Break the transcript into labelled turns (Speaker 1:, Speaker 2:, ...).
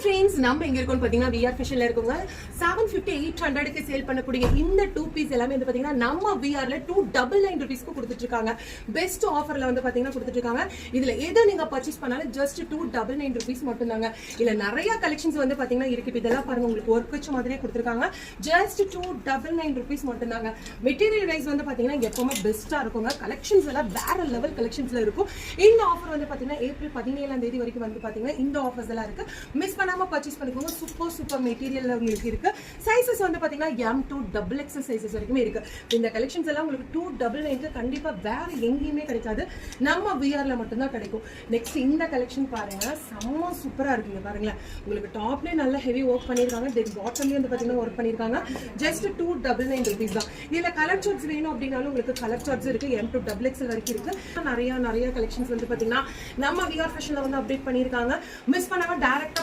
Speaker 1: friends, நம்ம எங்க இருக்கோம்னு பாத்தீங்கன்னா VR Fashionல இருக்கோங்க. 750 800 க்கு சேல் பண்ணக்கூடிய இந்த 2 பீஸ் எல்லாமே வந்து பாத்தீங்கன்னா நம்ம VRல 299 ரூபீஸ்க்கு கொடுத்துட்டு இருக்காங்க. பெஸ்ட் ஆஃபர்ல வந்து பாத்தீங்கன்னா கொடுத்துட்டு இருக்காங்க. இதுல எதை நீங்க பர்ச்சேஸ் பண்ணாலும் ஜஸ்ட் 299 ரூபீஸ் மட்டும் தாங்க. இல்ல நிறைய கலெக்ஷன்ஸ் வந்து பாத்தீங்கன்னா இருக்கு. இதெல்லாம் பாருங்க, உங்களுக்கு ஒர்க் வச்ச மாதிரியே கொடுத்துருக்காங்க. ஜஸ்ட் 299 ரூபீஸ் மட்டும் தாங்க. மெட்டீரியல் வைஸ் வந்து பாத்தீங்கன்னா எப்பவுமே பெஸ்டா இருக்குங்க. கலெக்ஷன்ஸ் எல்லாம் வேற லெவல் கலெக்ஷன்ஸ்ல இருக்கும். இந்த ஆஃபர் வந்து பாத்தீங்கன்னா ஏப்ரல் 17ஆம் தேதி வரைக்கும் வந்து பாத்தீங்கன்னா இந்த ஆஃபர்ஸ் எல்லாம் இருக்கு. மிஸ் பண்ணாம பர்ச்சேஸ் பண்ணிக்கோங்க. சூப்பர் மெட்டீரியல் உங்களுக்கு இருக்கு. சைஸஸ் வந்து பாத்தீங்கன்னா M to XXL சைஸஸ் வரைக்கும் இருக்கு. இந்த கலெக்ஷன்ஸ் எல்லாம் உங்களுக்கு 299 கண்டிப்பா வேற எங்கேயுமே கிடைக்காது. நம்ம VRல மட்டும் தான் கிடைக்கும். நெக்ஸ்ட் இந்த கலெக்ஷன் பாருங்க, செம்ம சூப்பரா இருக்குங்க. பாருங்களேன், உங்களுக்கு டாப்லயே நல்ல ஹெவி ஒர்க் பண்ணிருக்காங்க. தென் பாட்டம்லயே வந்து பாத்தீங்கன்னா ஒர்க் பண்ணிருக்காங்க. ஜஸ்ட் 299 ரூபீஸ் தான். இதுல கலர் சார்ட்ஸ் வேணும் அப்படின்னாலும் உங்களுக்கு கலர் சார்ட்ஸ் இருக்கு. M to XXL வரைக்கும் இருக்கு. நிறைய கலெக்ஷன்ஸ் வந்து பாத்தீங்கன்னா நம்ம VR Fashionல வந்து அப்டேட் பண்ணிருக்காங்க. மிஸ் பண்ணாம டைரக்டா